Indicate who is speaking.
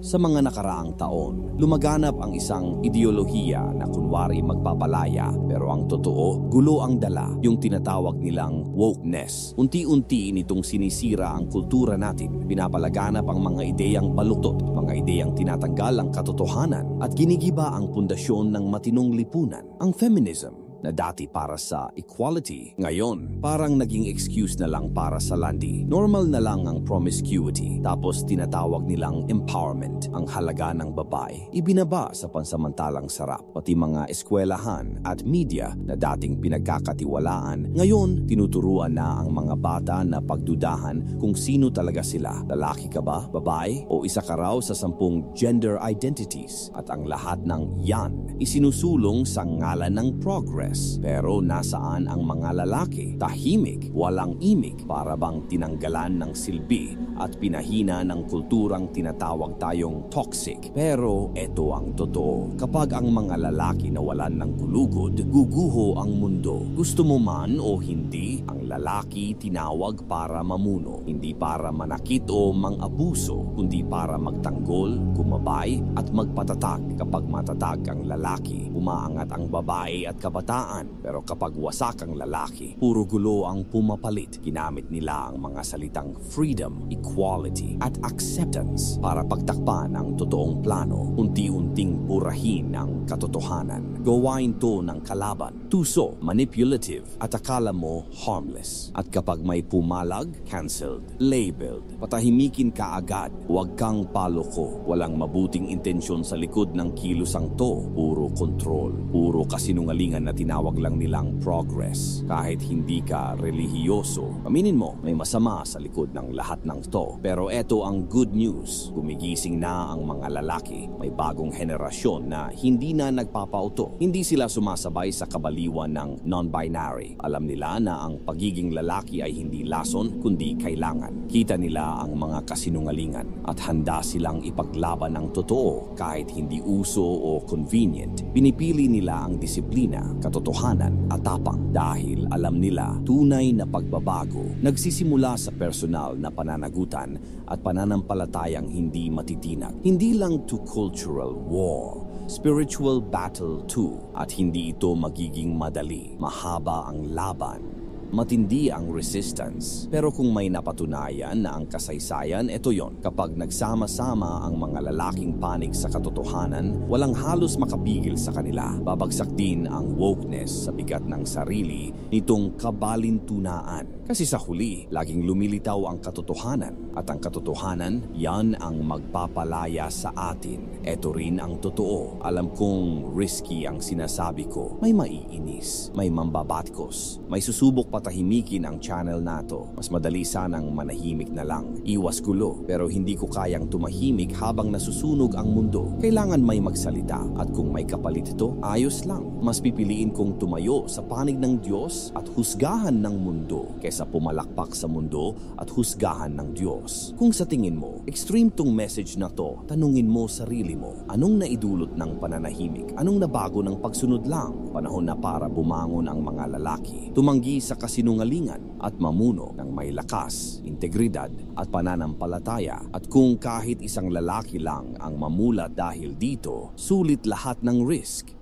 Speaker 1: Sa mga nakaraang taon, lumaganap ang isang ideolohiya na kunwari magpapalaya pero ang totoo, gulo ang dala, yung tinatawag nilang wokeness. Unti-unti nitong sinisira ang kultura natin, pinapalaganap ang mga ideyang baluktot, mga ideyang tinatanggal ang katotohanan at ginigiba ang pundasyon ng matinong lipunan. Ang feminism na dati para sa equality, ngayon parang naging excuse na lang para sa landi. Normal na lang ang promiscuity, tapos tinatawag nilang empowerment. Ang halaga ng babae, ibinaba sa pansamantalang sarap. Pati mga eskwelahan at media na dating pinagkakatiwalaan, ngayon tinuturuan na ang mga bata na pagdudahan kung sino talaga sila. Lalaki ka ba, babae, o isa ka raw sa 10 gender identities? At ang lahat ng yan isinusulong sa ngalan ng progress. Pero nasaan ang mga lalaki? Tahimik, walang imik, para bang tinanggalan ng silbi at pinahina ng kulturang tinatawag tayong toxic. Pero eto ang totoo. Kapag ang mga lalaki nawalan ng gulugod, guguho ang mundo. Gusto mo man o hindi, ang lalaki tinawag para mamuno. Hindi para manakit o mang-abuso, kundi para magtanggol, gumabay at magpatatag. Kapag matatag ang lalaki, umaangat ang babae at kabataan. Pero kapag wasak ang lalaki, puro gulo ang pumapalit. Ginamit nila ang mga salitang freedom, equality at acceptance para pagtakpan ang totoong plano. Unti-unting burahin ang katotohanan. Gawain to ng kalaban, tuso, manipulative at akala mo harmless. At kapag may pumalag, cancelled, labeled, patahimikin ka agad. Huwag kang paloko. Walang mabuting intensyon sa likod ng kilusang to. Puro control, puro kasinungalingan na tinawag lang nilang progress. Kahit hindi ka relihiyoso, aminin mo, may masama sa likod ng lahat ng to. Pero eto ang good news. Gumigising na ang mga lalaki. May bagong henerasyon na hindi na nagpapauto. Hindi sila sumasabay sa kabaliwan ng non-binary. Alam nila na ang pagiging lalaki ay hindi lason, kundi kailangan. Kita nila ang mga kasinungalingan at handa silang ipaglaban ng totoo kahit hindi uso o convenient. Pinipili nila ang disiplina, katotohanan at tapang dahil alam nila tunay na pagbabago nagsisimula sa personal na pananagutan at pananampalatayang hindi matitinag. Hindi lang to cultural war, spiritual battle too, at hindi ito magiging madali. Mahaba ang laban. Matindi ang resistance. Pero kung may napatunayan na ang kasaysayan, ito yon. Kapag nagsama-sama ang mga lalaking panig sa katotohanan, walang halos makapigil sa kanila. Babagsak din ang wokeness sa bigat ng sarili nitong kabalintunaan. Kasi sa huli, laging lumilitaw ang katotohanan. At ang katotohanan, yan ang magpapalaya sa atin. Ito rin ang totoo. Alam kong risky ang sinasabi ko. May maiinis, may mambabatkos, may susubok patahimikin ang channel nato. Mas madali sanang manahimik na lang. Iwas gulo, pero hindi ko kayang tumahimik habang nasusunog ang mundo. Kailangan may magsalita at kung may kapalit ito, ayos lang. Mas pipiliin kong tumayo sa panig ng Diyos at husgahan ng mundo kaysa pumalakpak sa mundo at husgahan ng Diyos. Kung sa tingin mo, extreme tong message na to, tanungin mo sarili mo, anong naidulot ng pananahimik? Anong nabago ng pagsunod lang? Panahon na para bumangon ang mga lalaki. Tumanggi sa kasinungalingan at mamuno ng may lakas, integridad at pananampalataya. At kung kahit isang lalaki lang ang mamulat dahil dito, sulit lahat ng risk.